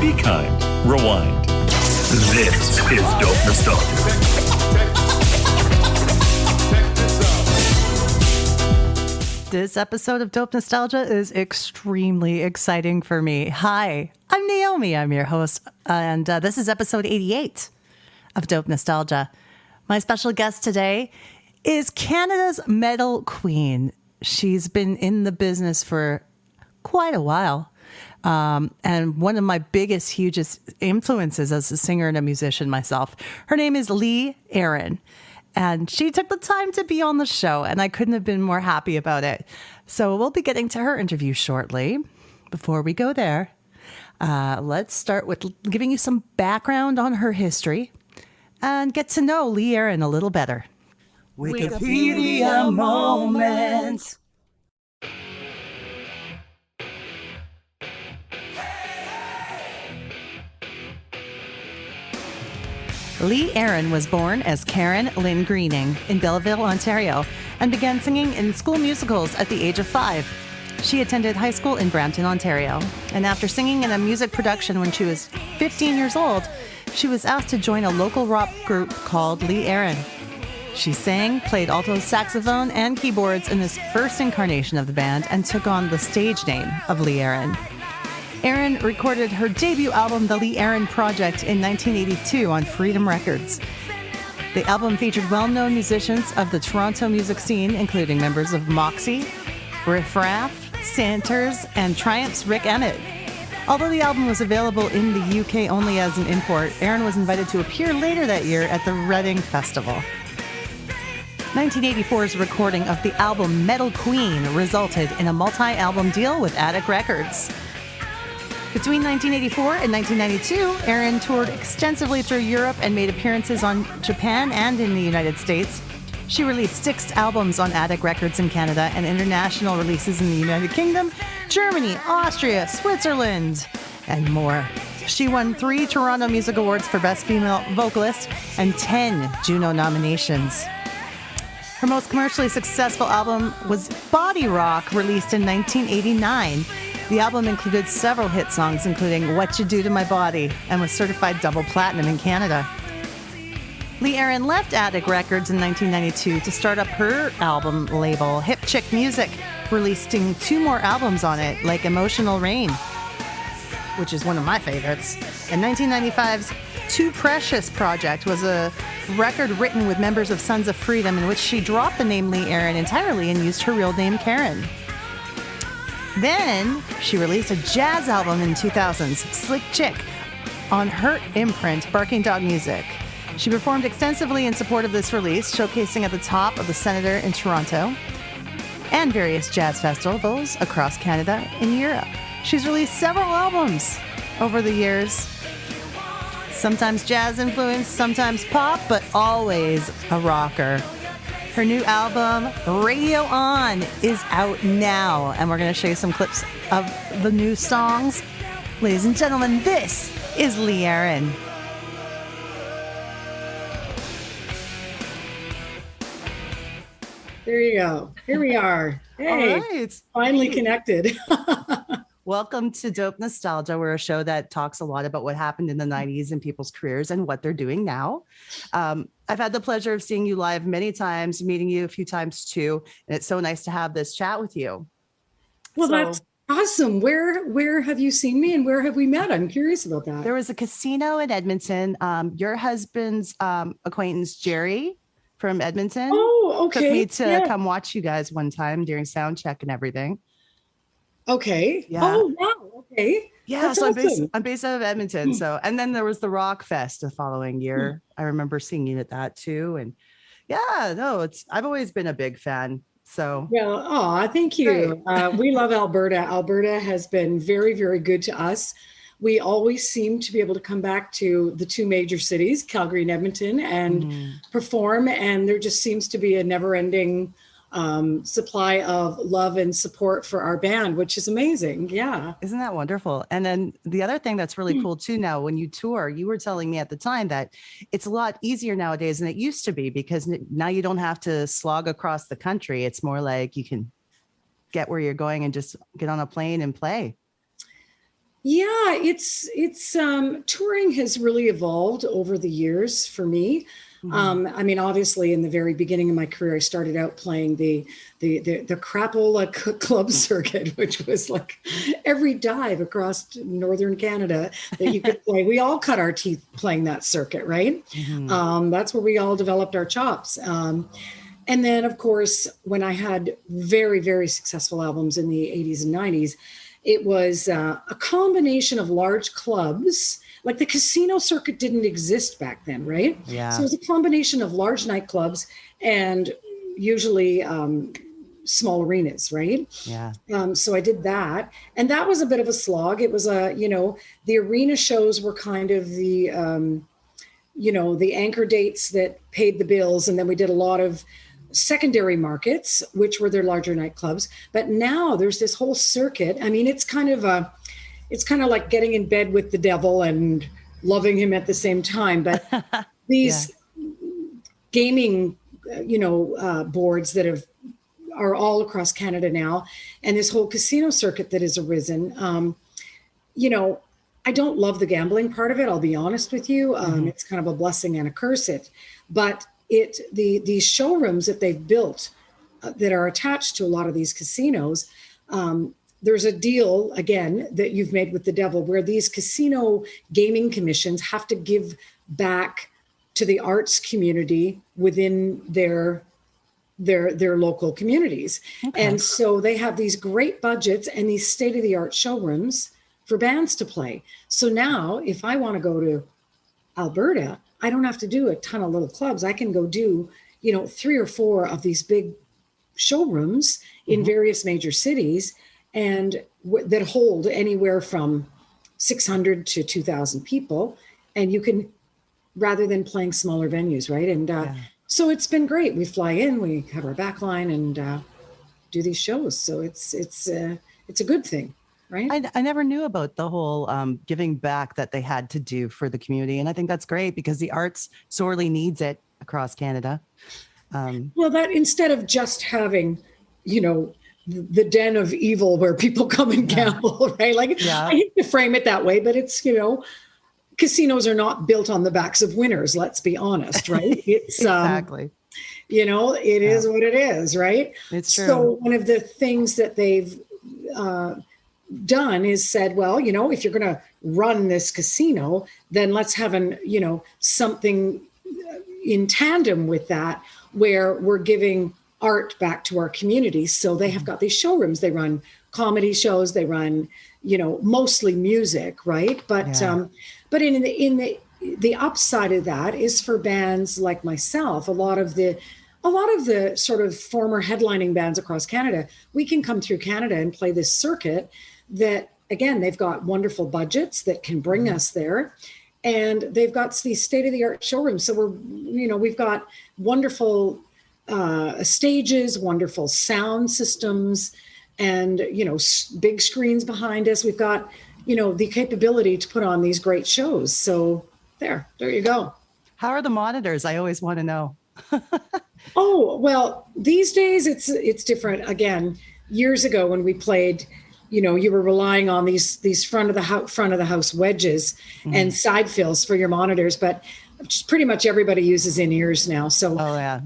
Be kind. Rewind. This is Dope Nostalgia. This episode of Dope Nostalgia is extremely exciting for me. Hi, I'm Naomi. I'm your host, and this is episode 88 of Dope Nostalgia. My special guest today is Canada's metal queen. She's been in the business for quite a while, and one of my biggest, hugest influences as a singer and a musician myself. Her name is Lee Aaron. And she took the time to be on the show, and I couldn't have been more happy about it. So we'll be getting to her interview shortly. Before we go there, let's start with giving you some background on her history and get to know Lee Aaron a little better. Wikipedia moments. Lee Aaron was born as Karen Lynn Greening in Belleville, Ontario, and began singing in school musicals at the age of 5. She attended high school in Brampton, Ontario, and after singing in a music production when she was 15 years old, she was asked to join a local rock group called Lee Aaron. She sang, played alto saxophone and keyboards in this first incarnation of the band and took on the stage name of Lee Aaron. Aaron recorded her debut album, The Lee Aaron Project, in 1982 on Freedom Records. The album featured well-known musicians of the Toronto music scene, including members of Moxie, Riff Raff, Santers, and Triumph's Rick Emmett. Although the album was available in the UK only as an import, Aaron was invited to appear later that year at the Reading Festival. 1984's recording of the album Metal Queen resulted in a multi-album deal with Attic Records. Between 1984 and 1992, Aaron toured extensively through Europe and made appearances on Japan and in the United States. She released 6 albums on Attic Records in Canada and international releases in the United Kingdom, Germany, Austria, Switzerland, and more. She won 3 Toronto Music Awards for Best Female Vocalist and 10 Juno nominations. Her most commercially successful album was Body Rock, released in 1989. The album included several hit songs, including What You Do to My Body, and was certified double platinum in Canada. Lee Aaron left Attic Records in 1992 to start up her album label, Hip Chick Music, releasing 2 more albums on it, like Emotional Rain, which is one of my favorites. And 1995's Too Precious Project was a record written with members of Sons of Freedom in which she dropped the name Lee Aaron entirely and used her real name, Karen. Then she released a jazz album in 2000's, Slick Chick, on her imprint, Barking Dog Music. She performed extensively in support of this release, showcasing at the top of the Senator in Toronto and various jazz festivals across Canada and Europe. She's released several albums over the years, sometimes jazz influenced, sometimes pop, but always a rocker. Her new album, Radio On, is out now, and we're going to show you some clips of the new songs. Ladies and gentlemen, this is Lee Aaron. There you go. Here we are. Hey, right. Finally connected. Welcome to Dope Nostalgia. We're a show that talks a lot about what happened in the 90s in people's careers and what they're doing now. I've had the pleasure of seeing you live many times, meeting you a few times too. And it's so nice to have this chat with you. Well, that's awesome. Where have you seen me and where have we met? I'm curious about that. There was a casino in Edmonton. Your husband's acquaintance, Jerry from Edmonton, took me to come watch you guys one time during sound check and everything. Okay. Yeah. Oh, wow. Okay. Yeah. That's so awesome. I'm based out of Edmonton. So, and then there was the Rock Fest the following year. I remember singing at that too. And yeah, no, I've always been a big fan. So well, thank you. We love Alberta. Alberta has been very, very good to us. We always seem to be able to come back to the 2 major cities, Calgary and Edmonton, and perform. And there just seems to be a never-ending supply of love and support for our band, which is amazing. Yeah. Isn't that wonderful? And then the other thing that's really cool too now, when you tour, you were telling me at the time that it's a lot easier nowadays than it used to be, because now you don't have to slog across the country. It's more like you can get where you're going and just get on a plane and play. Yeah, it's touring has really evolved over the years for me. I mean, obviously, in the very beginning of my career, I started out playing the Crapola Club Circuit, which was like every dive across northern Canada that you could play. We all cut our teeth playing that circuit, right? That's where we all developed our chops. And then, of course, when I had very, very successful albums in the 80s and 90s, it was a combination of large clubs. Like the casino circuit didn't exist back then, right? Yeah. So it was a combination of large nightclubs and usually small arenas, right? Yeah. So I did that. And that was a bit of a slog. It was the arena shows were kind of the anchor dates that paid the bills. And then we did a lot of secondary markets, which were their larger nightclubs. But now there's this whole circuit. I mean, it's kind of like getting in bed with the devil and loving him at the same time. But these gaming, boards that are all across Canada now, and this whole casino circuit that has arisen. I don't love the gambling part of it. I'll be honest with you. It's kind of a blessing and a curse. But these showrooms that they've built that are attached to a lot of these casinos, there's a deal again that you've made with the devil where these casino gaming commissions have to give back to the arts community within their local communities. Okay. And so they have these great budgets and these state-of-the-art showrooms for bands to play. So now if I want to go to Alberta, I don't have to do a ton of little clubs. I can go do, 3 or 4 of these big showrooms in various major cities and that hold anywhere from 600 to 2,000 people. And you can, rather than playing smaller venues, right? And so it's been great. We fly in, we have our back line and do these shows. So it's a good thing. Right? I never knew about the whole giving back that they had to do for the community. And I think that's great because the arts sorely needs it across Canada. Well, that instead of just having, the den of evil where people come and gamble, right? Like I hate to frame it that way, but it's, casinos are not built on the backs of winners. Let's be honest, right? It's exactly. It is what it is, right? It's true. So one of the things that they've done is said, well, if you're going to run this casino, then let's have something in tandem with that where we're giving art back to our community. So they have got these showrooms, they run comedy shows, they run, mostly music, right? But but in the upside of that is for bands like myself, a lot of the sort of former headlining bands across Canada, we can come through Canada and play this circuit that, again, they've got wonderful budgets that can bring us there. And they've got these state-of-the-art showrooms. So we've got wonderful stages, wonderful sound systems, and, big screens behind us. We've got, the capability to put on these great shows. So there you go. How are the monitors? I always want to know. Oh, well, these days it's different. Again, years ago when we played, you were relying on these front of the house wedges and side fills for your monitors, but just pretty much everybody uses in-ears now. So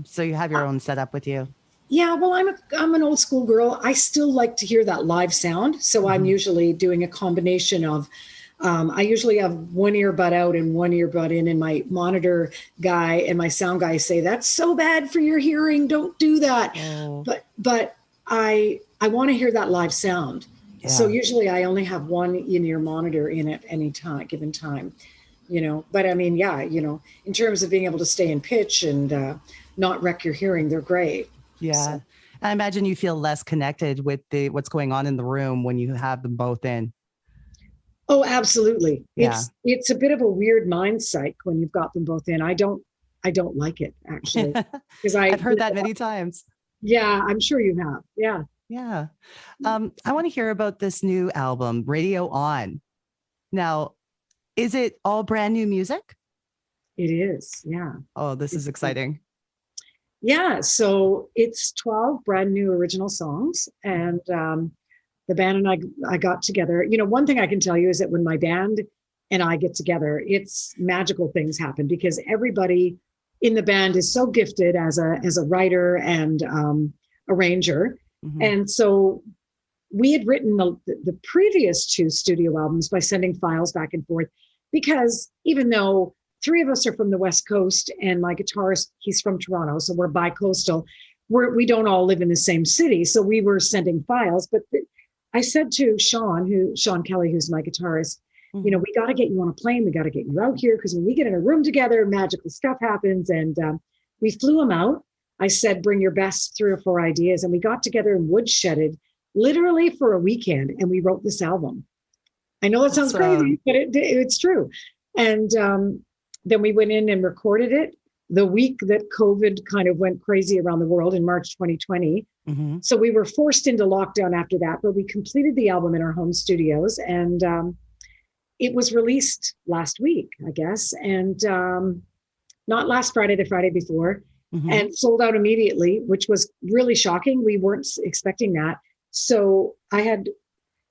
so you have your own setup with you. Yeah, well, I'm an old school girl. I still like to hear that live sound. So I'm usually doing a combination of I usually have one earbud out and one earbud in, and my monitor guy and my sound guy say, that's so bad for your hearing. Don't do that. Oh. But I want to hear that live sound. Yeah. So usually I only have one in-ear monitor in at any time, given time, but I mean, in terms of being able to stay in pitch and not wreck your hearing, they're great. Yeah. So. I imagine you feel less connected with what's going on in the room when you have them both in. Oh, absolutely. Yeah. It's a bit of a weird mind psych when you've got them both in. I don't like it, actually, because I've heard that many times. Yeah, I'm sure you have. Yeah. Yeah. I want to hear about this new album, Radio On. Now, is it all brand new music? It is. Yeah. Oh, this is exciting. Yeah. So it's 12 brand new original songs. And the band and I got together. You know, one thing I can tell you is that when my band and I get together, it's magical things happen because everybody in the band is so gifted as a writer and arranger. Mhm. And so we had written the previous 2 studio albums by sending files back and forth, because even though 3 of us are from the West Coast and my guitarist, he's from Toronto, so we're bi-coastal, we don't all live in the same city. So we were sending files. But I said to Sean Kelly, who's my guitarist, you know, we got to get you on a plane. We got to get you out here because when we get in a room together, magical stuff happens. And we flew him out. I said, bring your best 3 or 4 ideas. And we got together and woodshedded literally for a weekend. And we wrote this album. I know that sounds crazy, but it's true. And then we went in and recorded it the week that COVID kind of went crazy around the world in March 2020. Mm-hmm. So we were forced into lockdown after that, but we completed the album in our home studios. And it was released last week, I guess. And not last Friday, the Friday before. Mm-hmm. And sold out immediately, which was really shocking. We weren't expecting that. So I had,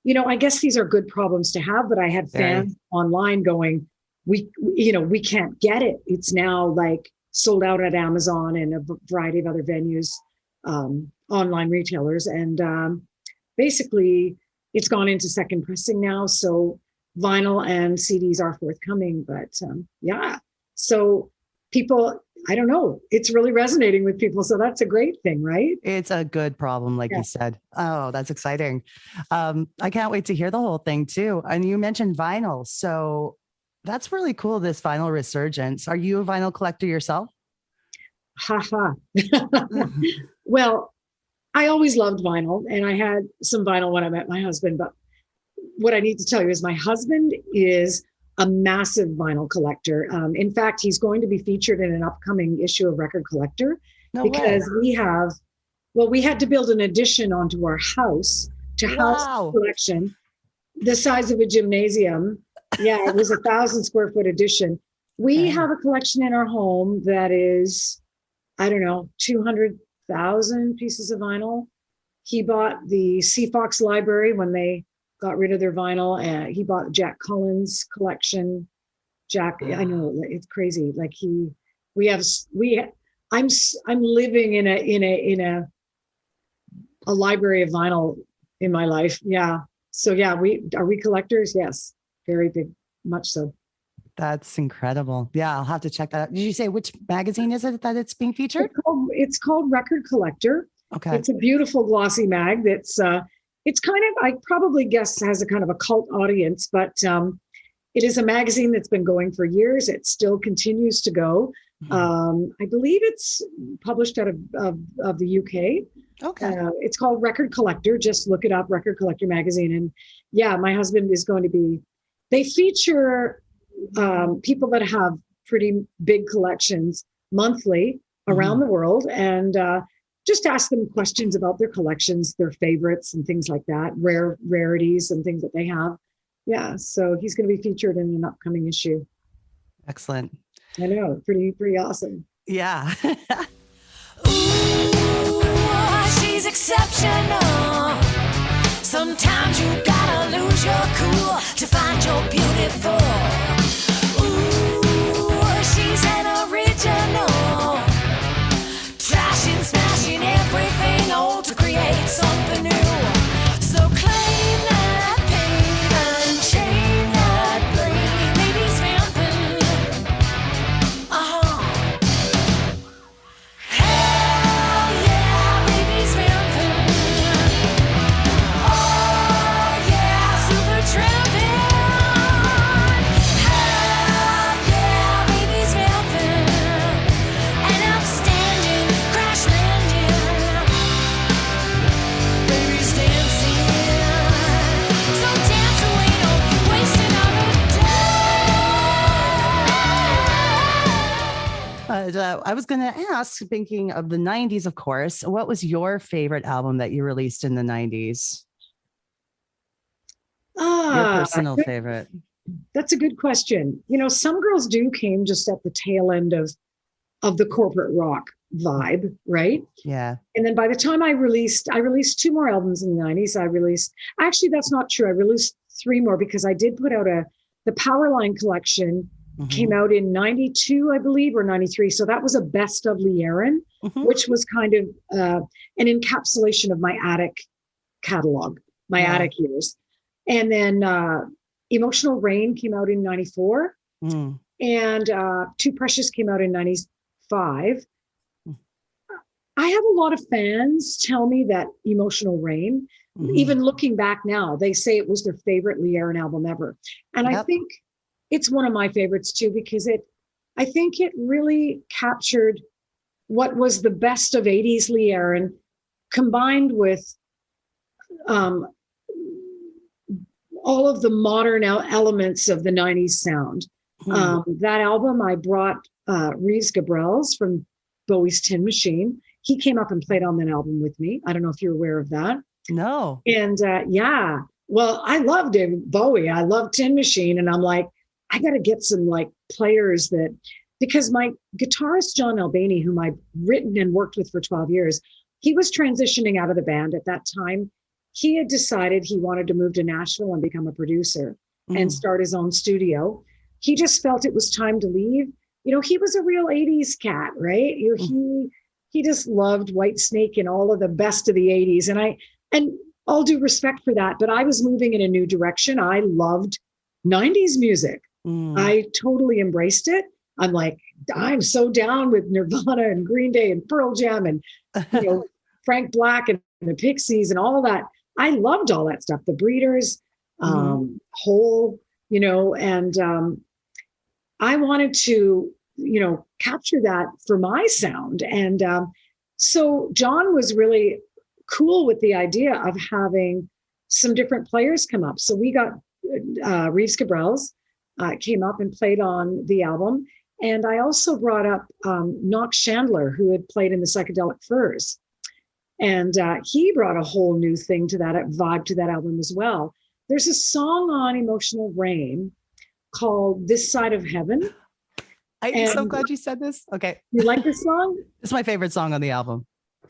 you know, I guess these are good problems to have, but I had fans online going, we can't get it. It's now like sold out at Amazon and a variety of other venues, online retailers. And basically it's gone into second pressing now. So vinyl and CDs are forthcoming, but yeah. So people, I don't know, it's really resonating with people. So that's a great thing, right? It's a good problem, like you said. Oh, that's exciting. I can't wait to hear the whole thing too. And you mentioned vinyl. So that's really cool, this vinyl resurgence. Are you a vinyl collector yourself? Ha. Well, I always loved vinyl and I had some vinyl when I met my husband. But what I need to tell you is my husband is a massive vinyl collector. In fact, he's going to be featured in an upcoming issue of Record Collector because we had to build an addition onto our house to house the collection, the size of a gymnasium. Yeah, it was 1,000 square foot addition. We have a collection in our home that is, I don't know, 200,000 pieces of vinyl. He bought the CFOX library when they got rid of their vinyl, and he bought Jack Collins collection. I know it's crazy. Like I'm living in a library of vinyl in my life. Yeah. So yeah, we collectors? Yes. Very big, much so. That's incredible. Yeah, I'll have to check that out. Did you say which magazine is it that it's being featured? It's called Record Collector. Okay. It's a beautiful glossy mag that's it's kind of, I probably guess, has a kind of a cult audience, but it is a magazine that's been going for years. It still continues to go. Mm-hmm. I believe it's published out of the UK. Okay. It's called Record Collector. Just look it up, Record Collector magazine. And yeah, my husband is going to be, they feature people that have pretty big collections monthly around the world, and just ask them questions about their collections, their favorites and things like that, rarities and things that they have. Yeah, so he's going to be featured in an upcoming issue. Excellent. I know, pretty awesome. Yeah. Ooh, she's exceptional. Sometimes you gotta lose your cool to find your beautiful. Ooh, she's an original. Trashing, smashing everything old to create something new. So claim that pain and chain that brain. Baby's vamping. Hell yeah, baby's vamping. Oh yeah, super tramping. Hell yeah, baby's vamping. And I'm standing, crash landing. Baby's dancing. So dance away, don't be wasting our day. I was going to ask, speaking of the 90s, of course, what was your favorite album that you released in the 90s? Your personal favorite? That's a good question. You know, Some Girls Do came just at the tail end of the corporate rock vibe, right? Yeah. And then by the time I released 2 more albums in the 90s. Actually, that's not true. I released 3 more because I did put out the Powerline collection came out in 92, I believe, or 93. So that was a best of Lee Aaron, which was kind of an encapsulation of my Attic catalog, my Attic years. And then Emotional Rain came out in 94. And Too Precious came out in 95. I have a lot of fans tell me that Emotional Rain, even looking back now, they say it was their favorite Lee Aaron album ever. And I think it's one of my favorites too, because I think it really captured what was the best of 80s Lee Aaron combined with all of the modern elements of the 90s sound. That album, I brought Reeves Gabrels from Bowie's Tin Machine. He came up and played on that album with me. I don't know if you're aware of that. No. And well, I loved Bowie. I love Tin Machine. And I'm like, I got to get some like players because my guitarist, John Albany, whom I've written and worked with for 12 years, he was transitioning out of the band at that time. He had decided he wanted to move to Nashville and become a producer and start his own studio. He just felt it was time to leave. You know, he was a real 80s cat, right? He just loved Whitesnake and all of the best of the 80s. And all due respect for that, but I was moving in a new direction. I loved 90s music. I totally embraced it. I'm like, I'm so down with Nirvana and Green Day and Pearl Jam and Frank Black and the Pixies and all that. I loved all that stuff. The Breeders, Hole, and I wanted to, capture that for my sound. And so John was really cool with the idea of having some different players come up. So we got Reeves Gabrels came up and played on the album. And I also brought up Knox Chandler, who had played in the Psychedelic Furs. And he brought a whole new thing to that vibe to that album as well. There's a song on Emotional Rain called This Side of Heaven. I'm so glad you said this. Okay. You like this song? It's my favorite song on the album.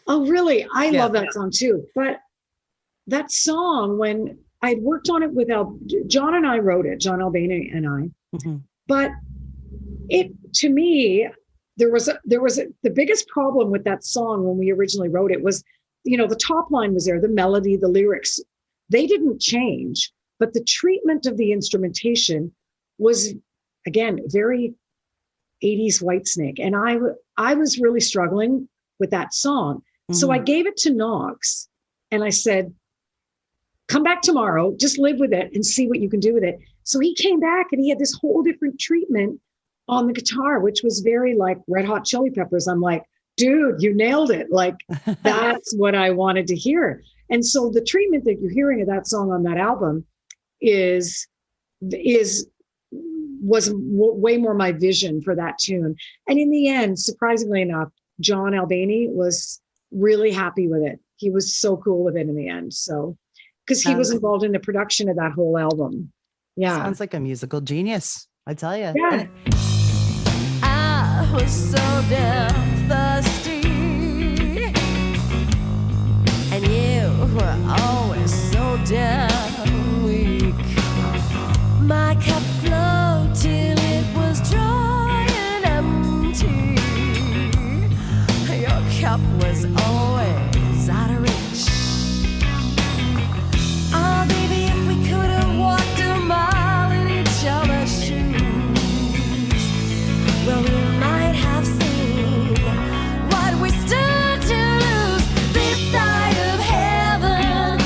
Oh, really? I love that song too. But that song, when I'd worked on it with John and I wrote it, John Albany and I, but to me, there was the biggest problem with that song when we originally wrote it was, the top line was there, the melody, the lyrics, they didn't change, but the treatment of the instrumentation was, again, very 80s Whitesnake. And I was really struggling with that song. So I gave it to Knox and I said, come back tomorrow, just live with it and see what you can do with it. So he came back and he had this whole different treatment on the guitar, which was very like Red Hot Chili Peppers. I'm like, dude, you nailed it. Like, that's what I wanted to hear. And so the treatment that you're hearing of that song on that album was way more my vision for that tune. And in the end, surprisingly enough, John Albany was really happy with it. He was so cool with it in the end. So, because he was involved in the production of that whole album. Yeah. Sounds like a musical genius, I tell you. Yeah. I was so damn thirsty, and you were always so damn weak. My cup flowed till it was dry and empty. Your cup was always out of reach. Oh, baby, if we could have walked a mile in each other's shoes, well, we might have seen what we stood to lose. This side of heaven,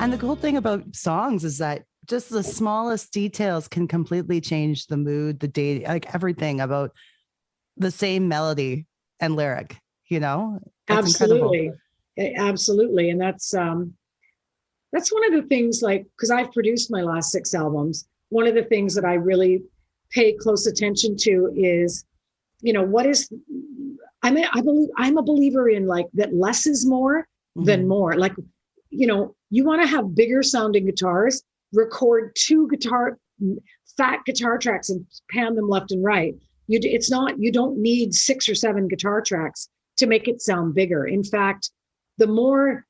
And the cool thing about songs is that just the smallest details can completely change the mood, the day, like everything about the same melody and lyric, you know? That's incredible. Absolutely. Absolutely. And that's one of the things, like, because I've produced my last 6 albums, one of the things that I really pay close attention to is, you know, I'm a believer in, like, that less is more than more. Like, you know, you want to have bigger sounding guitars, record 2 fat guitar tracks and pan them left and right. You don't need 6 or 7 guitar tracks to make it sound bigger. In fact, the more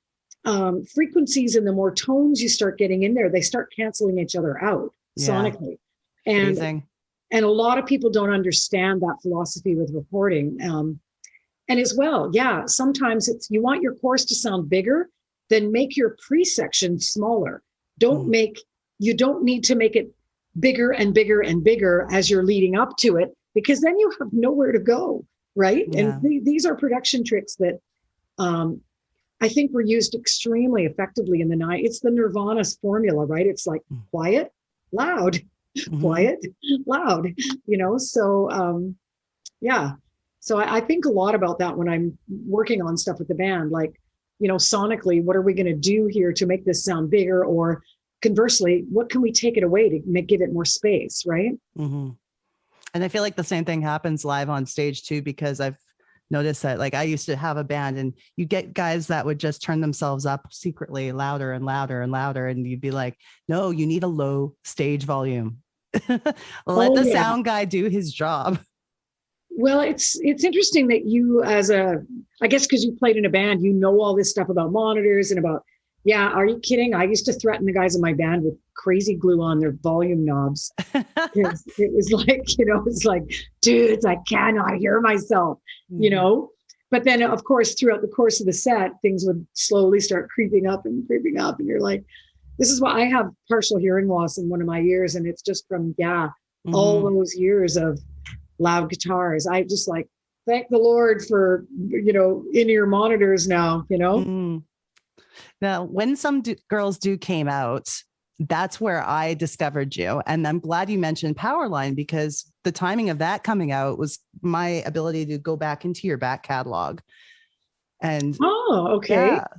frequencies and the more tones you start getting in there, they start canceling each other out sonically. And a lot of people don't understand that philosophy with recording. And as well, sometimes you want your chorus to sound bigger, then make your pre-section smaller. You don't need to make it bigger and bigger and bigger as you're leading up to it, because then you have nowhere to go, right? Yeah. And these are production tricks that I think were used extremely effectively in the night. It's the Nirvana's formula, right? It's like quiet, loud, quiet, loud, you know? So, So I think a lot about that when I'm working on stuff with the band, like, you know, sonically, what are we going to do here to make this sound bigger? Or conversely, what can we take it away to give it more space, right? Mm-hmm. And I feel like the same thing happens live on stage too, because I've noticed that, like, I used to have a band and you get guys that would just turn themselves up secretly louder and louder and louder. And you'd be like, no, you need a low stage volume. Let the sound guy do his job. Well, it's interesting that you, I guess because you played in a band, you know all this stuff about monitors and about, are you kidding? I used to threaten the guys in my band with crazy glue on their volume knobs. It was like, you know, it's like, dudes, I cannot hear myself, you know? But then, of course, throughout the course of the set, things would slowly start creeping up. And you're like, this is why I have partial hearing loss in one of my ears. And it's just from, all those years of loud guitars. I just, like, thank the Lord for, you know, in-ear monitors now, you know? Now, when Some Girls Do came out, that's where I discovered you. And I'm glad you mentioned Powerline, because the timing of that coming out was my ability to go back into your back catalog. And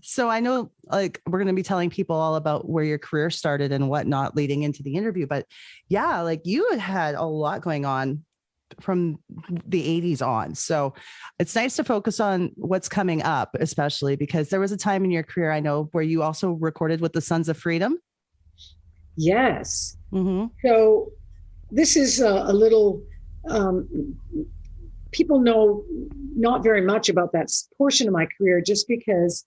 so I know, like, we're going to be telling people all about where your career started and whatnot leading into the interview. But like, you had a lot going on from the 80s on. So it's nice to focus on what's coming up, especially because there was a time in your career, I know, where you also recorded with the Sons of Freedom. Yes. So this is a little, people know not very much about that portion of my career, just because,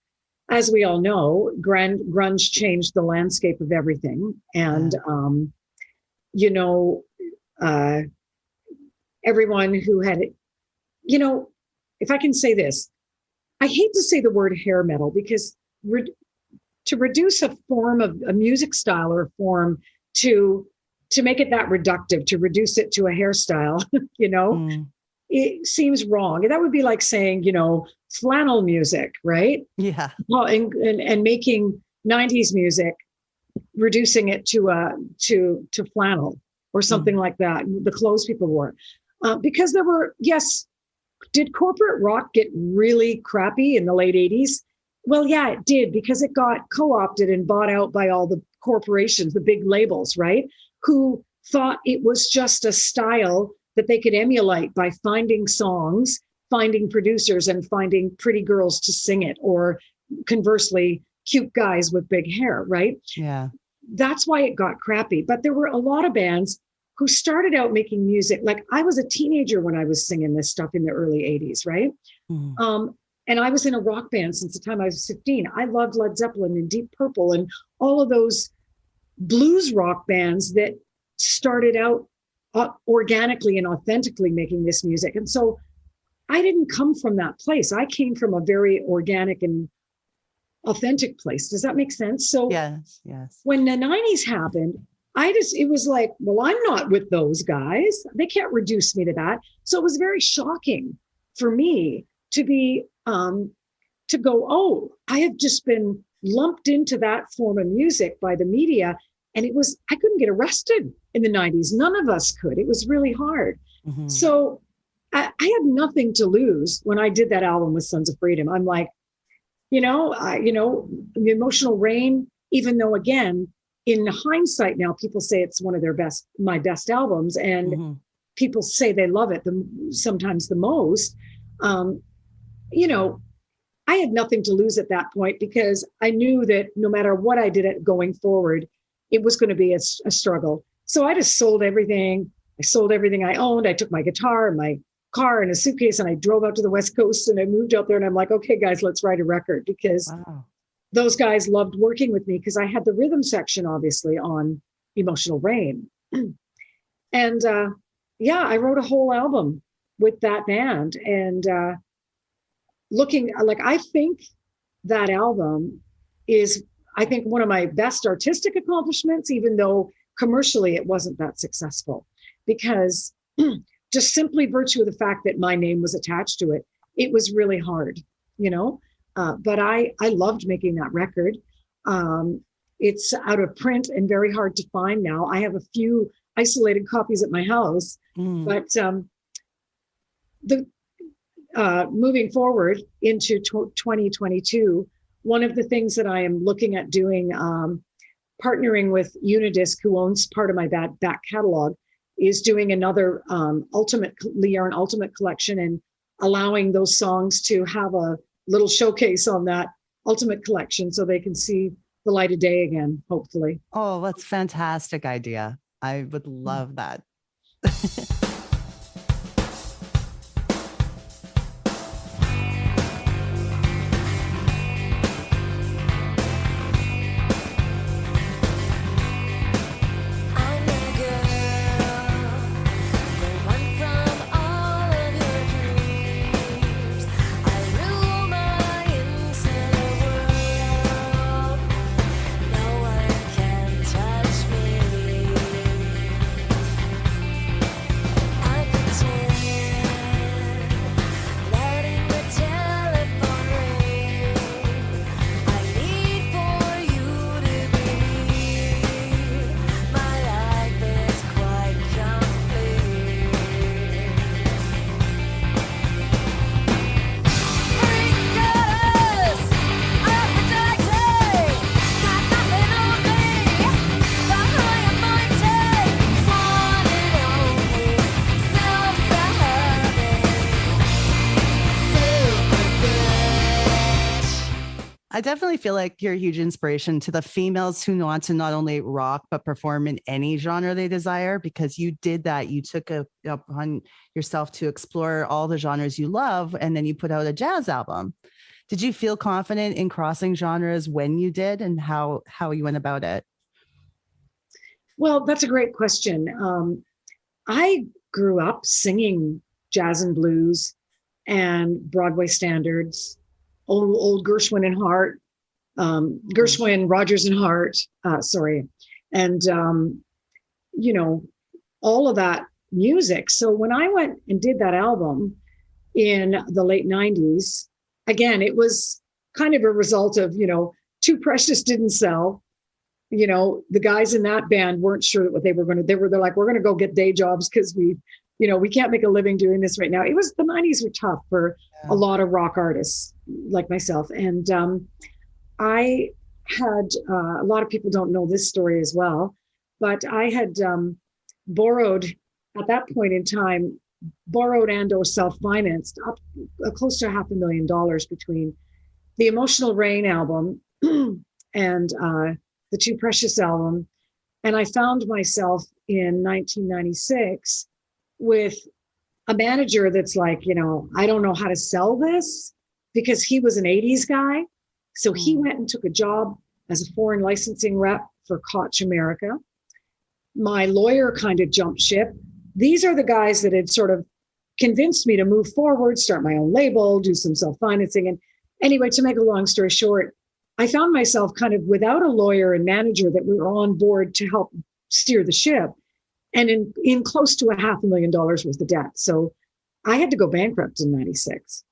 as we all know, grunge changed the landscape of everything. And, you know, everyone who had, you know, if I can say this, I hate to say the word hair metal, because to reduce a form of a music style or a form to make it that reductive, to reduce it to a hairstyle, you know, it seems wrong. And that would be like saying, you know, flannel music, right? Yeah. Well, and making 90s music, reducing it to flannel or something like that, the clothes people wore. Because there were, did corporate rock get really crappy in the late 80s? Well, yeah, it did, because it got co-opted and bought out by all the corporations, the big labels, right? Who thought it was just a style that they could emulate by finding songs, finding producers, and finding pretty girls to sing it, or conversely, cute guys with big hair, right? Yeah. That's why it got crappy. But there were a lot of bands who started out making music. Like, I was a teenager when I was singing this stuff in the early 80s, right? And I was in a rock band since the time I was 15. I loved Led Zeppelin and Deep Purple and all of those blues rock bands that started out organically and authentically making this music. And so I didn't come from that place. I came from a very organic and authentic place. Does that make sense? So yes. When the 90s happened, it was like, well, I'm not with those guys. They can't reduce me to that. So it was very shocking for me to be, to go, oh, I have just been lumped into that form of music by the media. And I couldn't get arrested in the 90s. None of us could. It was really hard. Mhm. So I had nothing to lose when I did that album with Sons of Freedom. I'm like, The Emotional Rain, even though, again, in hindsight now, people say it's one of my best albums, and Mhm. people say they love it sometimes the most. I had nothing to lose at that point because I knew that no matter what I did going forward, it was going to be a struggle. So I just sold everything. I sold everything I owned. I took my guitar and my car and a suitcase and I drove out to the West Coast and I moved out there and I'm like, okay, guys, let's write a record, because Wow. those guys loved working with me because I had the rhythm section, obviously, on Emotional Rain. And I wrote a whole album with that band. And I think that album is, one of my best artistic accomplishments, even though commercially it wasn't that successful, because just simply virtue of the fact that my name was attached to it, it was really hard, but I loved making that record. It's out of print and very hard to find now. I have a few isolated copies at my house, but moving forward into 2022, one of the things that I am looking at doing, partnering with Unidisc, who owns part of my back catalog, is doing another Lee Yarn Ultimate collection and allowing those songs to have a little showcase on that Ultimate collection so they can see the light of day again, hopefully. Oh, that's a fantastic idea. I would love that. I'm the girl, the one from all of your dreams. I rule my inside world. No one can touch me. I pretend, letting the telephone ring. I need for you to believe my life is quite complete. Three daughters of the taxi, got nothing on me, but high and mighty, one and only, self-serving, super bitch. I definitely feel like you're a huge inspiration to the females who want to not only rock, but perform in any genre they desire, because you did that. You took it upon yourself to explore all the genres you love, and then you put out a jazz album. Did you feel confident in crossing genres when you did, and how you went about it? Well, that's a great question. I grew up singing jazz and blues and Broadway standards, old Gershwin and Hart, Gershwin, Rogers and Hart, and all of that music. So when I went and did that album in the late 90s, again, it was kind of a result of, Too Precious didn't sell. The guys in that band weren't sure what they were going to, they're like, we're going to go get day jobs because we can't make a living doing this right now. The 90s were tough for a lot of rock artists like myself. And I had, a lot of people don't know this story as well, but I had borrowed at that point in time, and or self-financed up close to $500,000 between the Emotional Rain album and the Too Precious album. And I found myself in 1996 with a manager that's like, I don't know how to sell this, because he was an 80s guy. So he went and took a job as a foreign licensing rep for Koch America. My lawyer kind of jumped ship. These are the guys that had sort of convinced me to move forward, start my own label, do some self-financing. And anyway, to make a long story short, I found myself kind of without a lawyer and manager that were on board to help steer the ship, and in close to $500,000 worth of debt. So I had to go bankrupt in 96.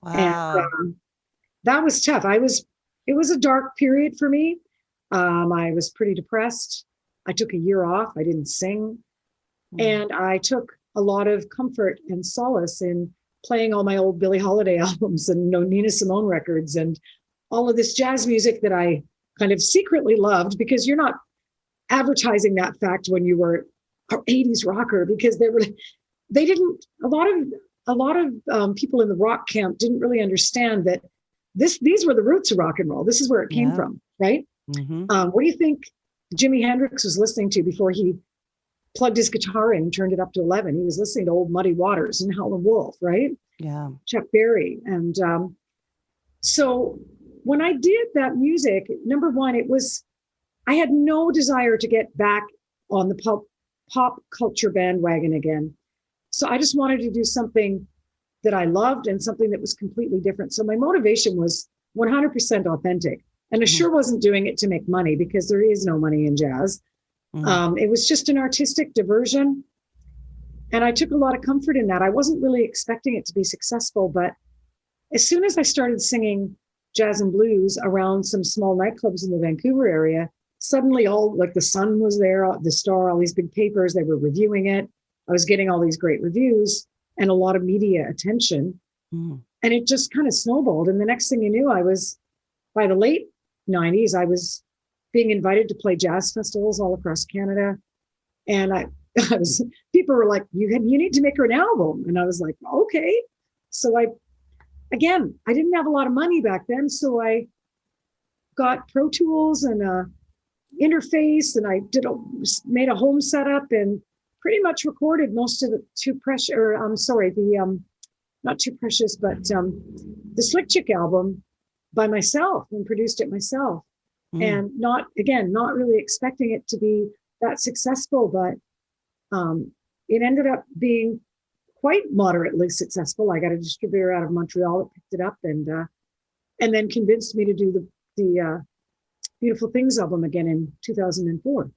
Wow. And that was tough. I was it was a dark period for me. I was pretty depressed. I took a year off. I didn't sing. And I took a lot of comfort and solace in playing all my old Billie Holiday albums and Nina Simone records and all of this jazz music that I kind of secretly loved, because you're not advertising that fact when you were an 80s rocker, because a lot of people in the rock camp didn't really understand that these were the roots of rock and roll. This is where it came from, right? Mm-hmm. What do you think Jimi Hendrix was listening to before he plugged his guitar in and turned it up to 11? He was listening to old Muddy Waters and Howlin' Wolf, right? Yeah. Chuck Berry. And so when I did that music, number one, I had no desire to get back on the pop culture bandwagon again. So I just wanted to do something that I loved and something that was completely different. So my motivation was 100% authentic. And I sure wasn't doing it to make money, because there is no money in jazz. It was just an artistic diversion. And I took a lot of comfort in that. I wasn't really expecting it to be successful, but as soon as I started singing jazz and blues around some small nightclubs in the Vancouver area, suddenly the Sun was there, the Star, all these big papers, they were reviewing it. I was getting all these great reviews and a lot of media attention. And it just kind of snowballed. And the next thing you knew, by the late 90s, I was being invited to play jazz festivals all across Canada. And people were like, you need to make her an album. And I was like, okay. So I didn't have a lot of money back then. So I got Pro Tools and a interface, and I made a home setup and pretty much recorded most of the not Too Precious, but the Slick Chick album by myself, and produced it myself. And not really expecting it to be that successful, but it ended up being quite moderately successful. I got a distributor out of Montreal that picked it up and then convinced me to do the Beautiful Things album again in 2004.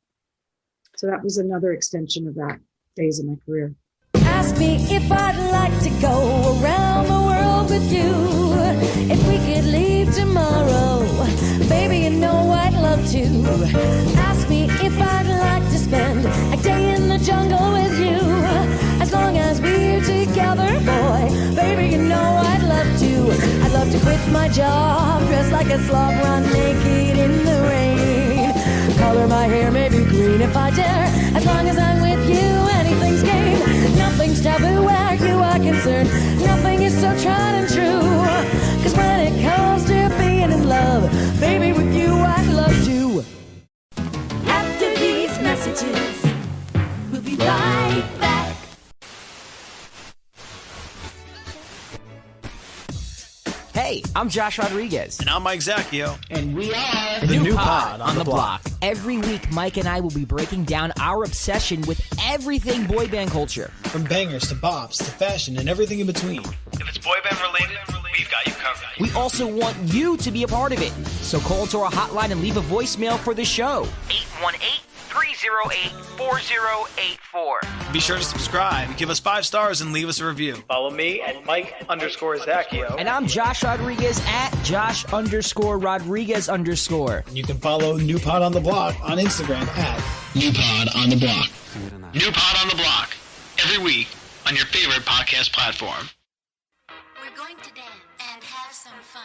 So that was another extension of that phase of my career. Ask me if I'd like to go around the world with you. If we could leave tomorrow, baby, you know I'd love to. Ask me if I'd like to spend a day in the jungle with you. As long as we're together, boy, baby, you know I'd love to. I'd love to quit my job, dress like a slob, run naked in the rain. Color my hair maybe green if I dare. As long as I'm with you, anything's game. Nothing's taboo where you are concerned. Nothing is so tried and true. Cause when it comes to being in love, baby, with you I'd love to. After these messages, we'll be right back. Hey, I'm Josh Rodriguez. And I'm Mike Zacchio. And we are the new pod on the block. Every week, Mike and I will be breaking down our obsession with everything boy band culture. From bangers to bops to fashion and everything in between. If it's boy band related, we've got you covered. We also want you to be a part of it. So call into our hotline and leave a voicemail for the show. 818-308-4084. Be sure to subscribe, give us 5 stars, and leave us a review. Follow me at Mike_Zacchio. And I'm Josh Rodriguez at Josh_Rodriguez_. You can follow New Pod on the Block on Instagram at New Pod on the Block. New Pod on the Block. Every week on your favorite podcast platform. We're going to dance and have some fun.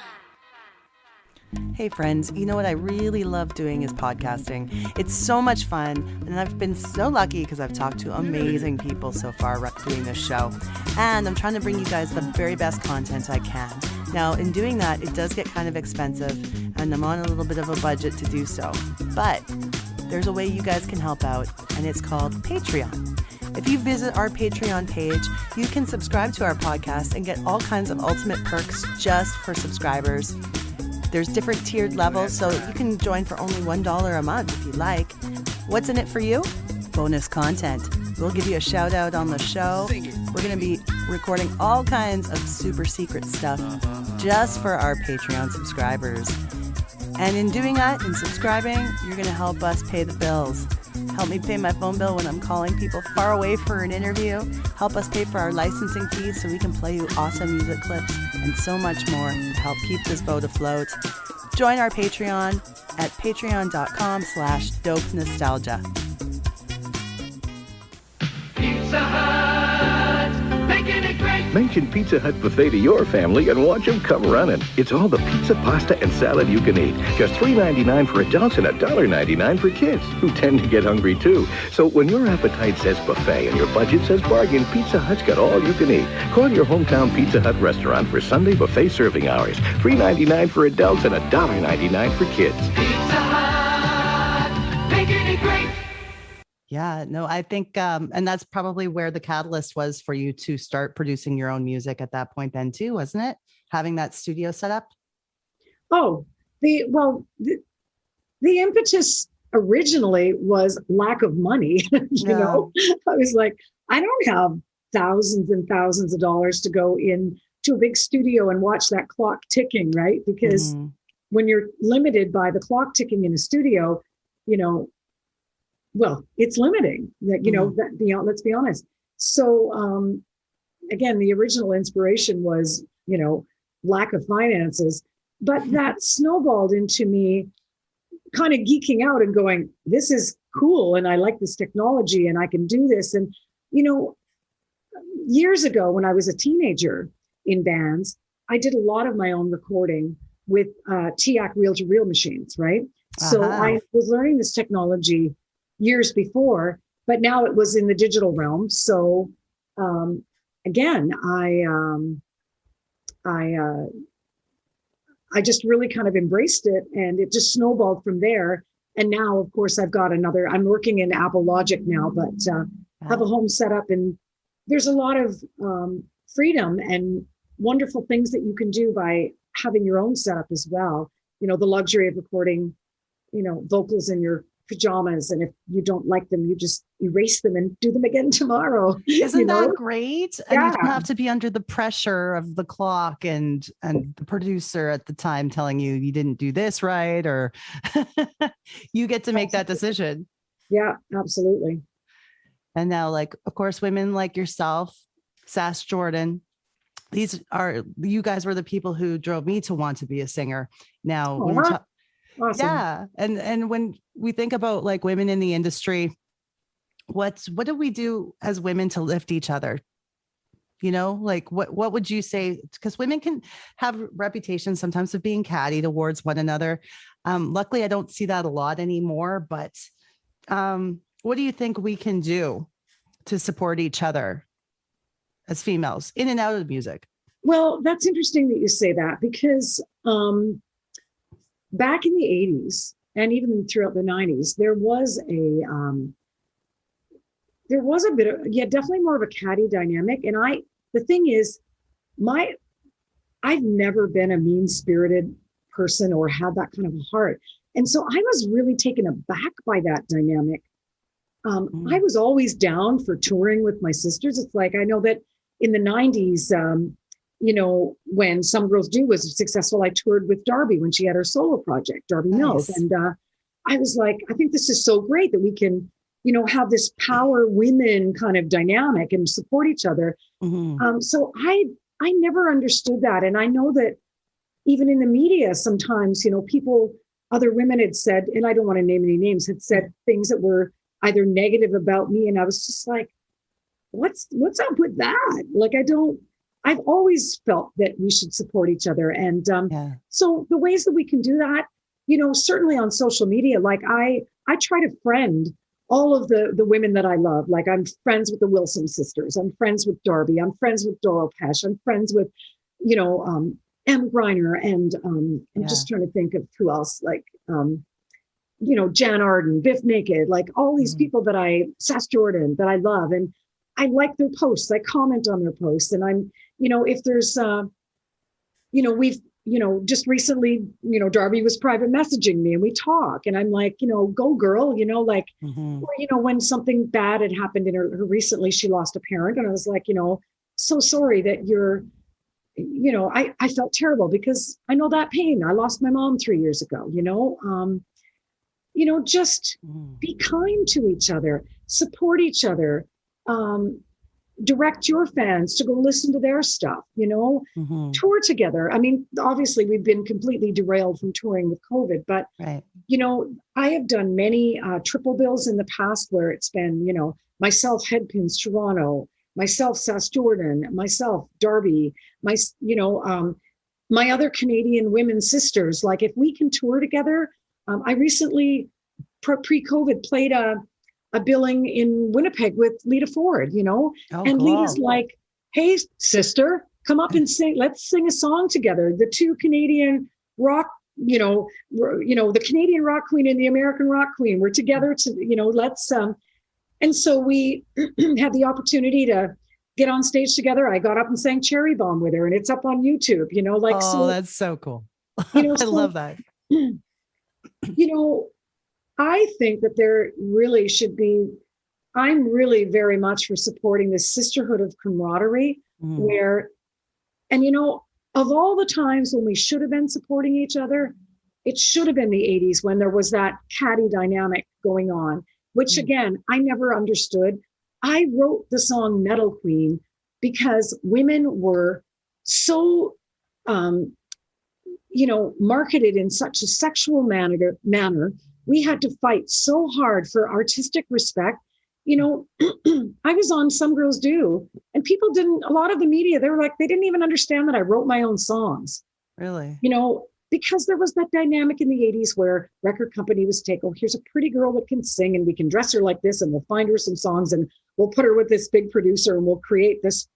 Hey friends, you know what I really love doing is podcasting. It's so much fun, and I've been so lucky because I've talked to amazing people so far doing this show. And I'm trying to bring you guys the very best content I can. Now, in doing that, it does get kind of expensive, and I'm on a little bit of a budget to do so. But there's a way you guys can help out, and it's called Patreon. If you visit our Patreon page, you can subscribe to our podcast and get all kinds of ultimate perks just for subscribers. There's different tiered levels, so you can join for only $1 a month if you like. What's in it for you? Bonus content. We'll give you a shout out on the show. We're going to be recording all kinds of super secret stuff just for our Patreon subscribers. And in doing that, in subscribing, you're going to help us pay the bills. Help me pay my phone bill when I'm calling people far away for an interview. Help us pay for our licensing fees so we can play you awesome music clips and so much more to help keep this boat afloat. Join our Patreon at patreon.com/dope nostalgia. Pizza Hut, making it great. Mention Pizza Hut buffet to your family and watch them come running. It's all the pizza, pasta, and salad you can eat. Just $3.99 for adults and $1.99 for kids, who tend to get hungry too. So when your appetite says buffet and your budget says bargain, Pizza Hut's got all you can eat. Call your hometown Pizza Hut restaurant for Sunday buffet serving hours. $3.99 for adults and $1.99 for kids. Pizza Hut, making it great. Yeah, no, I think, and that's probably where the catalyst was for you to start producing your own music at that point then too, wasn't it? Having that studio set up? Oh, the impetus originally was lack of money. You know, I was like, I don't have thousands and thousands of dollars to go in to a big studio and watch that clock ticking, right? Because when you're limited by the clock ticking in a studio, you know, well, it's limiting that, you know, that, you know, let's be honest. So, again, the original inspiration was, you know, lack of finances, but that snowballed into me kind of geeking out and going, this is cool. And I like this technology and I can do this. And, you know, years ago when I was a teenager in bands, I did a lot of my own recording with TIAC reel-to-reel machines, right? So I was learning this technology years before, but now it was in the digital realm. So again, I just really kind of embraced it, and it just snowballed from there. And now, of course, I've got I'm working in Apple Logic now, but have a home set up, and there's a lot of freedom and wonderful things that you can do by having your own setup as well. You know, the luxury of recording, you know, vocals in your pajamas, and if you don't like them, you just erase them and do them again tomorrow. Isn't you know? that great? And you don't have to be under the pressure of the clock and the producer at the time telling you didn't do this right, or you get to make that decision. Yeah, absolutely. And now, like, of course, women like yourself, Sass Jordan, you guys were the people who drove me to want to be a singer. Now, when we're awesome. Yeah. And when we think about like women in the industry, what do we do as women to lift each other? You know, like what would you say? Because women can have reputations sometimes of being catty towards one another. Luckily, I don't see that a lot anymore, but what do you think we can do to support each other as females in and out of music? Well, that's interesting that you say that, because back in the 80s and even throughout the 90s, there was a bit of, definitely more of a catty dynamic. And the thing is, I've never been a mean-spirited person or had that kind of a heart. And so I was really taken aback by that dynamic. I was always down for touring with my sisters. It's like, I know that in the 90s, you know, when Some Girls Do was successful, I toured with Darby when she had her solo project, Darby Mills. And I was like, I think this is so great that we can, you know, have this power women kind of dynamic and support each other. So I never understood that. And I know that even in the media, sometimes, you know, other women had said, and I don't want to name any names, had said things that were either negative about me. And I was just like, what's up with that? Like, I've always felt that we should support each other. And so the ways that we can do that, you know, certainly on social media, like I try to friend all of the women that I love. Like, I'm friends with the Wilson sisters. I'm friends with Darby. I'm friends with Doro Pesh. I'm friends with, you know, M. Griner. And I'm just trying to think of who else, like, you know, Jan Arden, Biff Naked, like all these people Sass Jordan, that I love. And I like their posts. I comment on their posts. And I'm, you know, if there's, you know, we've, you know, just recently, you know, Darby was private messaging me and we talk, and I'm like, you know, go girl, you know, like, or, you know, when something bad had happened in her recently, she lost a parent, and I was like, you know, so sorry that you're, you know, I felt terrible because I know that pain. I lost my mom 3 years ago, you know, just be kind to each other, support each other. direct your fans to go listen to their stuff, tour together. I mean, obviously we've been completely derailed from touring with COVID, but Right. I have done many triple bills in the past where it's been, myself, Headpins, Toronto, myself, Sass Jordan, myself, Darby, my other Canadian women sisters. Like if we can tour together, I recently pre-COVID played a billing in Winnipeg with Lita Ford, and cool. Lita's like, hey, sister, come up and sing. Let's sing a song together. The two Canadian rock, the Canadian rock queen and the American rock queen. We're together to, let's, and so we had the opportunity to get on stage together. I got up and sang Cherry Bomb with her, and it's up on YouTube, Oh, that's so cool. I love that. I think that there really should be, I'm really very much for supporting this sisterhood of camaraderie where, and of all the times when we should have been supporting each other, it should have been the 80s when there was that catty dynamic going on, which again, I never understood. I wrote the song Metal Queen because women were so, marketed in such a sexual manner. We had to fight so hard for artistic respect. I was on Some Girls Do, and people a lot of the media, they were like, they didn't even understand that I wrote my own songs. Really? Because there was that dynamic in the 80s where record company was here's a pretty girl that can sing, and we can dress her like this, and we'll find her some songs, and we'll put her with this big producer, and we'll create this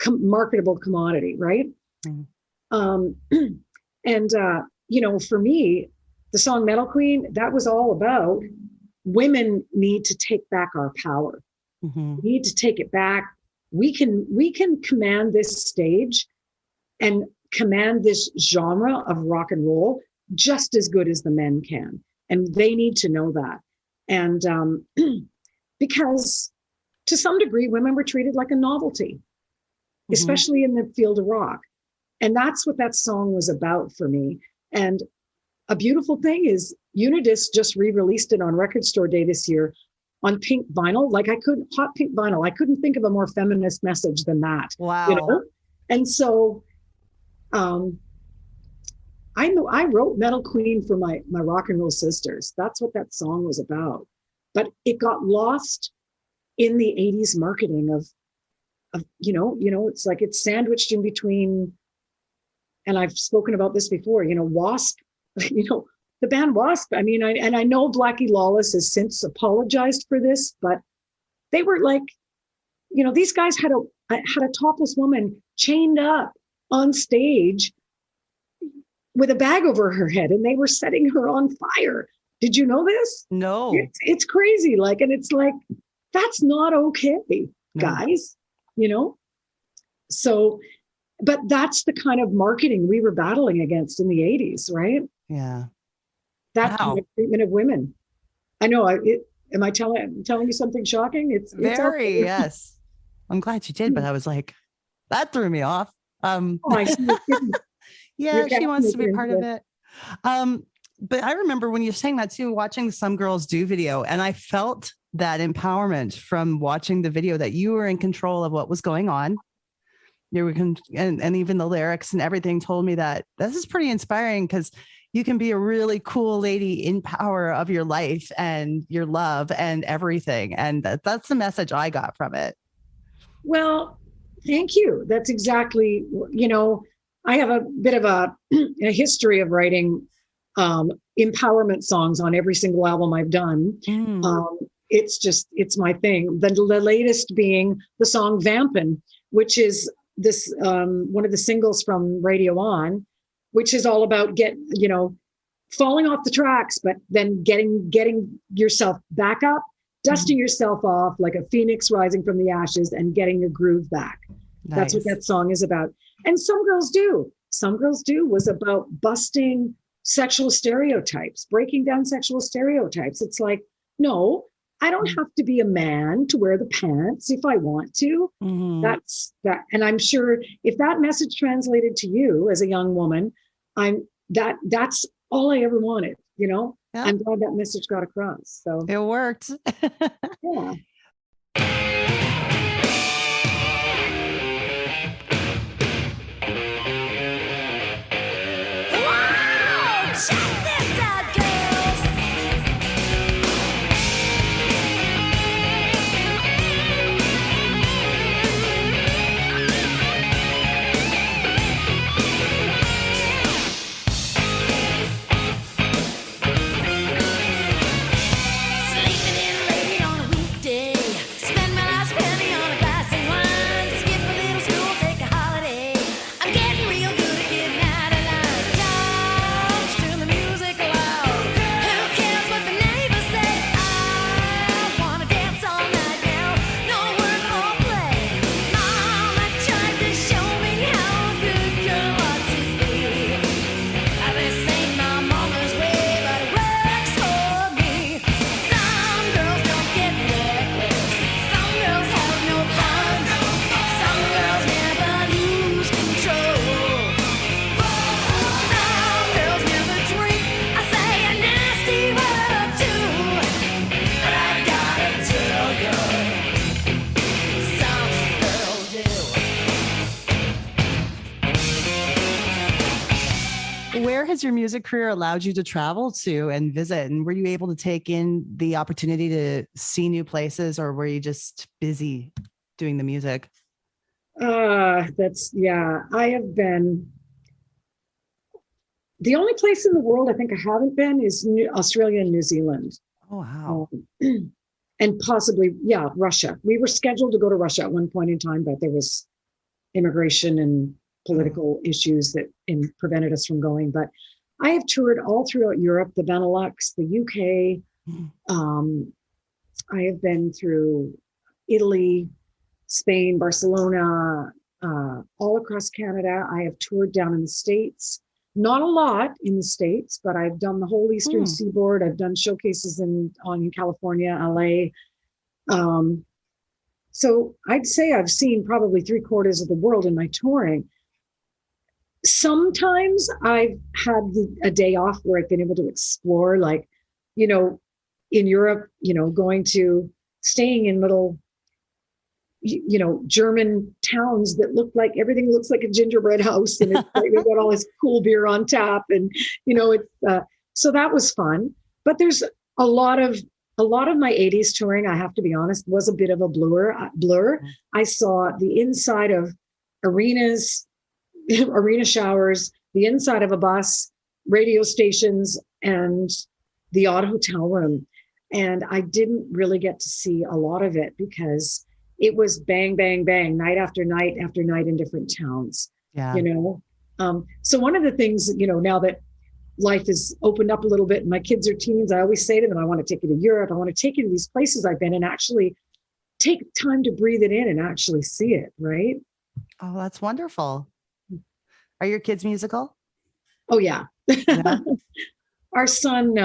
marketable commodity, right? For me, the song Metal Queen, that was all about women need to take back our power. We need to take it back. We can command this stage and command this genre of rock and roll just as good as the men can. And they need to know that. And because to some degree, women were treated like a novelty, especially in the field of rock. And that's what that song was about for me. And a beautiful thing is Unidisc just re-released it on Record Store Day this year on pink vinyl. Like hot pink vinyl. I couldn't think of a more feminist message than that. Wow. And so I wrote Metal Queen for my rock and roll sisters. That's what that song was about. But it got lost in the 80s marketing of it's like it's sandwiched in between, and I've spoken about this before, Wasp, the band Wasp. I mean, I know Blackie Lawless has since apologized for this, but they were like, these guys had a topless woman chained up on stage with a bag over her head, and they were setting her on fire. Did you know this? No. It's crazy. And it's like, that's not okay, guys, So, but that's the kind of marketing we were battling against in the 80s, right? Yeah. That kind of treatment of women. I know. Am I telling you something shocking? It's very, yes. I'm glad you did, but I was like, that threw me off. Yeah, she wants to be part of it. But I remember when you're saying that too, watching the Some Girls Do video, and I felt that empowerment from watching the video that you were in control of what was going on. And even the lyrics and everything told me that this is pretty inspiring because you can be a really cool lady in power of your life and your love and everything. And that's the message I got from it. Well, thank you. That's exactly, I have a bit of a history of writing empowerment songs on every single album I've done. It's my thing. The latest being the song Vampin', which is this one of the singles from Radio On, which is all about falling off the tracks, but then getting yourself back up, dusting yourself off like a phoenix rising from the ashes and getting your groove back. Nice. That's what that song is about. And Some Girls Do. Some Girls Do was about busting sexual stereotypes, breaking down sexual stereotypes. It's like, no, I don't have to be a man to wear the pants if I want to. That's that. And I'm sure if that message translated to you as a young woman, that's all I ever wanted, Yeah. I'm glad that message got across. So it worked. Yeah. Where has your music career allowed you to travel to and visit? And were you able to take in the opportunity to see new places, or were you just busy doing the music? I have been, the only place in the world I think I haven't been is Australia and New Zealand. Oh, wow. And possibly, Russia. We were scheduled to go to Russia at one point in time, but there was immigration and political issues that prevented us from going. But I have toured all throughout Europe, the Benelux, the UK. I have been through Italy, Spain, Barcelona, all across Canada. I have toured down in the States. Not a lot in the States, but I've done the whole Eastern Seaboard. I've done showcases in California, LA. So I'd say I've seen probably 3/4 of the world in my touring. Sometimes I've had a day off where I've been able to explore, like, in Europe, staying in little, German towns that look like, everything looks like a gingerbread house, and it's like they've got all this cool beer on tap, and so that was fun. But there's a lot of my 80s touring, I have to be honest, was a bit of a blur. I saw the inside of arenas, arena showers, the inside of a bus, radio stations, and the odd hotel room. And I didn't really get to see a lot of it because it was bang, bang, bang, night after night after night in different towns. Yeah. So one of the things, now that life has opened up a little bit and my kids are teens, I always say to them, I want to take you to Europe. I want to take you to these places I've been and actually take time to breathe it in and actually see it. Right. Oh, that's wonderful. Are your kids musical? Oh yeah. Our son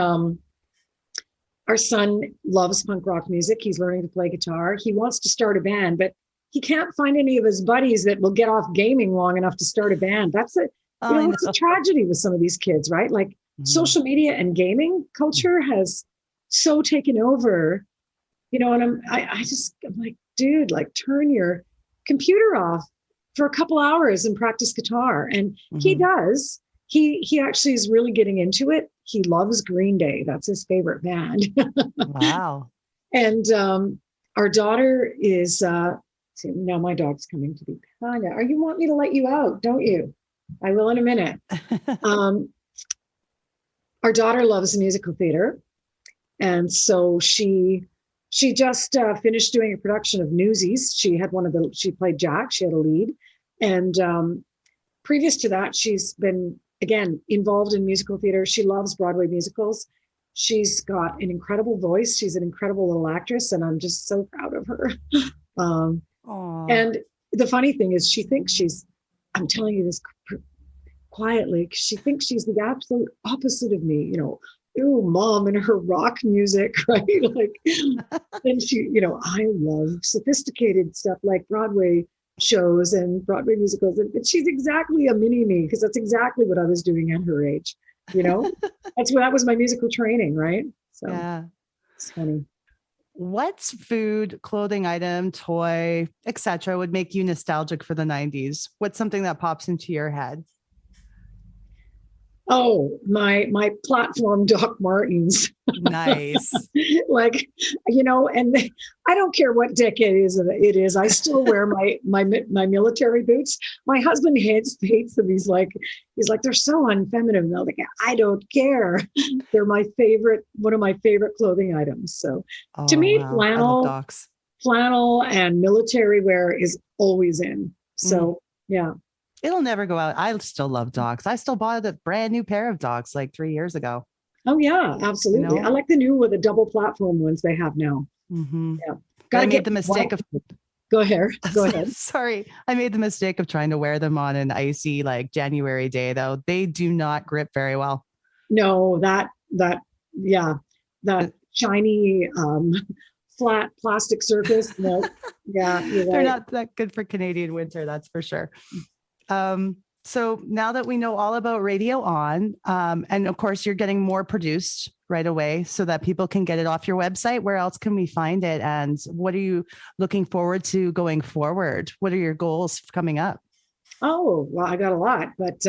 loves punk rock music. He's learning to play guitar. He wants to start a band, but he can't find any of his buddies that will get off gaming long enough to start a band. That's it's a tragedy with some of these kids, right? Like social media and gaming culture has so taken over, and I'm like, dude, like turn your computer off for a couple hours and practice guitar. And he does. He actually is really getting into it. He loves Green Day. That's his favorite band. Wow. And our daughter is, now my dog's coming to be Tanya. You want me to let you out, don't you? I will in a minute. Our daughter loves musical theater. And so she just finished doing a production of Newsies. She played Jack, she had a lead. And previous to that, she's been, again, involved in musical theater. She loves Broadway musicals. She's got an incredible voice. She's an incredible little actress, and I'm just so proud of her. And the funny thing is she thinks I'm telling you this quietly, because she thinks she's the absolute opposite of me, Mom and her rock music, right? Like, and she, I love sophisticated stuff like Broadway shows and Broadway musicals. And she's exactly a mini me, because that's exactly what I was doing at her age. That was my musical training, right? So yeah, it's funny. What's food, clothing item, toy, etc. would make you nostalgic for the 90s? What's something that pops into your head? Oh, my platform, Doc Martens. Nice. Like, you know, and I don't care what decade it is. I still wear my military boots. My husband hates them. He's like, they're so unfeminine. Like, I don't care. They're my favorite, one of my favorite clothing items. So to me, flannel and military wear is always in. So yeah. It'll never go out. I still love Docs. I still bought a brand new pair of Docs like 3 years ago. Oh yeah, absolutely. You know? I like the new with the double platform ones they have now. Mm-hmm. Yeah. I made the mistake of. Go ahead. Sorry, I made the mistake of trying to wear them on an icy like January day. Though they do not grip very well. No, that shiny flat plastic surface. No, yeah, they're not that good for Canadian winter. That's for sure. So now that we know all about Radio On, and of course you're getting more produced right away so that people can get it off your website, where else can we find it? And what are you looking forward to going forward? What are your goals coming up? Oh, well, I got a lot, but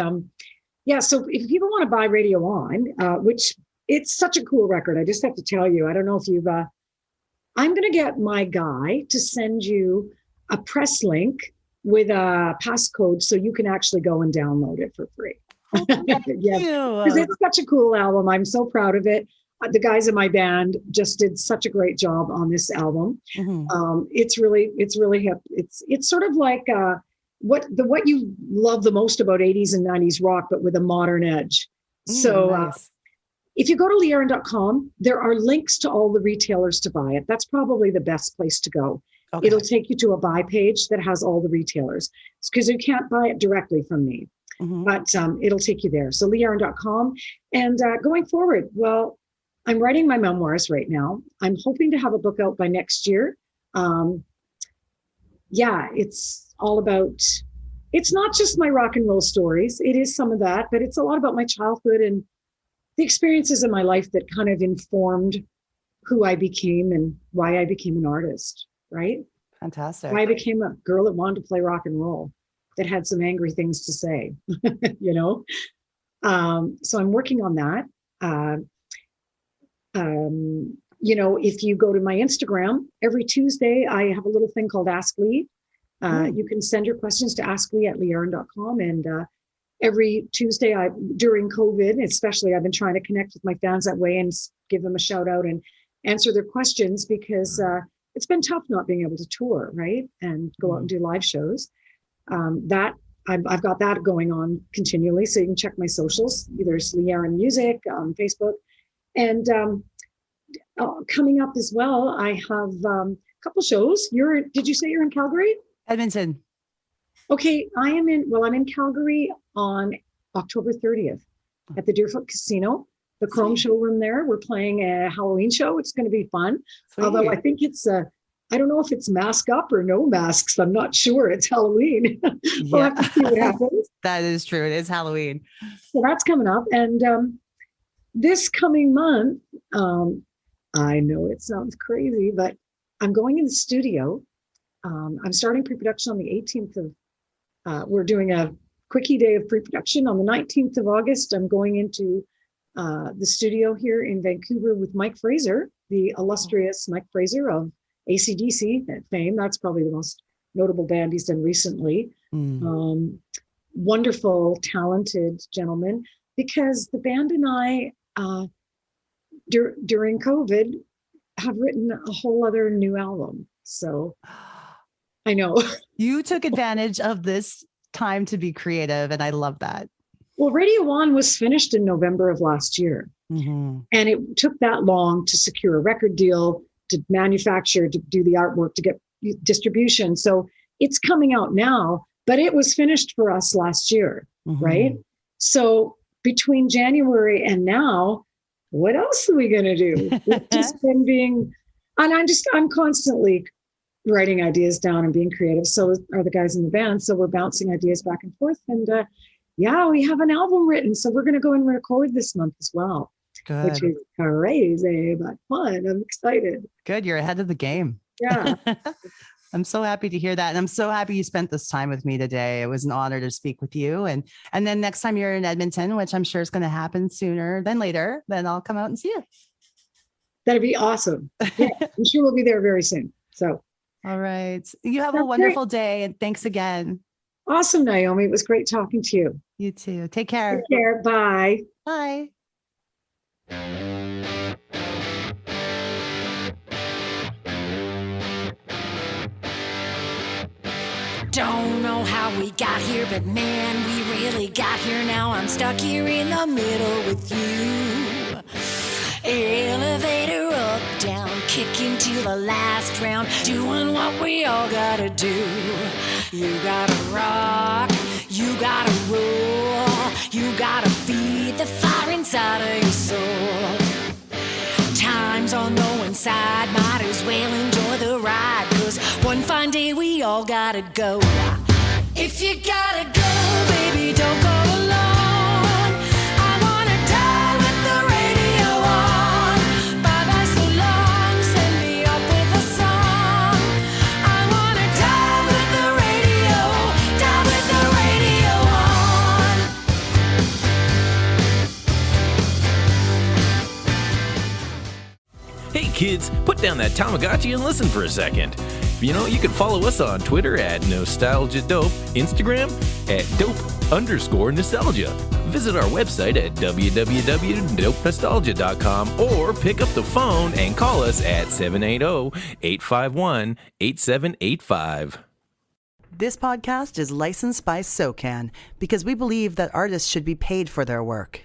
yeah. So if people want to buy Radio On, which it's such a cool record, I just have to tell you, I don't know if you've, I'm going to get my guy to send you a press link with a passcode so you can actually go and download it for free. Yeah, because it's such a cool album. I'm so proud of it. The guys in my band just did such a great job on this album. Mm-hmm. It's really hip. It's sort of like what you love the most about 80s and 90s rock, but with a modern edge. Nice. If you go to leearon.com, there are links to all the retailers to buy it. That's probably the best place to go. Okay. It'll take you to a buy page that has all the retailers, because you can't buy it directly from me, but it'll take you there. So leearon.com. And going forward, well, I'm writing my memoirs right now. I'm hoping to have a book out by next year. It's all about, it's not just my rock and roll stories. It is some of that, but it's a lot about my childhood and the experiences in my life that kind of informed who I became and why I became an artist. Right? Fantastic. I became a girl that wanted to play rock and roll, that had some angry things to say, you know? So I'm working on that. You know, if you go to my Instagram, every Tuesday, I have a little thing called Ask Lee. You can send your questions to asklee@leearon.com. And every Tuesday, during COVID, especially, I've been trying to connect with my fans that way and give them a shout out and answer their questions, because it's been tough not being able to tour, right? And go out and do live shows. I've got that going on continually. So you can check my socials. There's Lee Aron Music on Facebook. And coming up as well, I have a couple shows. Did you say you're in Calgary? Edmonton. Okay, I'm in Calgary on October 30th at the Deerfoot Casino. The Chrome showroom there. We're playing a Halloween show. It's going to be fun. Sweet. Although I think it's I don't know if it's mask up or no masks. I'm not sure. It's Halloween. We'll have to see what happens. That is true. It is Halloween. So that's coming up. And this coming month, I know it sounds crazy, but I'm going in the studio. I'm starting pre-production on the 18th of, we're doing a quickie day of pre-production on the 19th of August. I'm going into the studio here in Vancouver with Mike Fraser, the illustrious Mike Fraser of AC/DC fame. That's probably the most notable band he's done recently. Wonderful, talented gentleman, because the band and I, during COVID, have written a whole other new album. So I know. You took advantage of this time to be creative, and I love that. Well, Radio On was finished in November of last year. And it took that long to secure a record deal, to manufacture, to do the artwork, to get distribution. So it's coming out now, but it was finished for us last year, right? So between January and now, what else are we going to do? It's just been I'm constantly writing ideas down and being creative. So are the guys in the band. So we're bouncing ideas back and forth. And we have an album written. So we're going to go and record this month as well. Good. Which is crazy, but fun. I'm excited. Good. You're ahead of the game. Yeah. I'm so happy to hear that. And I'm so happy you spent this time with me today. It was an honor to speak with you. And then next time you're in Edmonton, which I'm sure is going to happen sooner than later, then I'll come out and see you. That'd be awesome. Yeah, I'm sure we'll be there very soon. So, all right. You have a wonderful day. And thanks again. Awesome, Naomi. It was great talking to you. You too. Take care. Take care. Bye. Bye. Don't know how we got here, but man, we really got here. Now I'm stuck here in the middle with you. Elevator up, down, kicking to the last round, doing what we all gotta do. You gotta rock, you gotta roll, you gotta feed the fire inside of your soul. Time's on the one side, might as well enjoy the ride, 'cause one fine day we all gotta go. If you gotta go, baby, don't go alone. I wanna die with the radio on. Bye-bye so long, send me up with a song. I wanna die with the radio, die with the radio on. Hey kids, put down that Tamagotchi and listen for a second. You know, you can follow us on Twitter at NostalgiaDope, Instagram at Dope_Nostalgia. Visit our website at www.dopenostalgia.com or pick up the phone and call us at 780-851-8785. This podcast is licensed by SOCAN because we believe that artists should be paid for their work.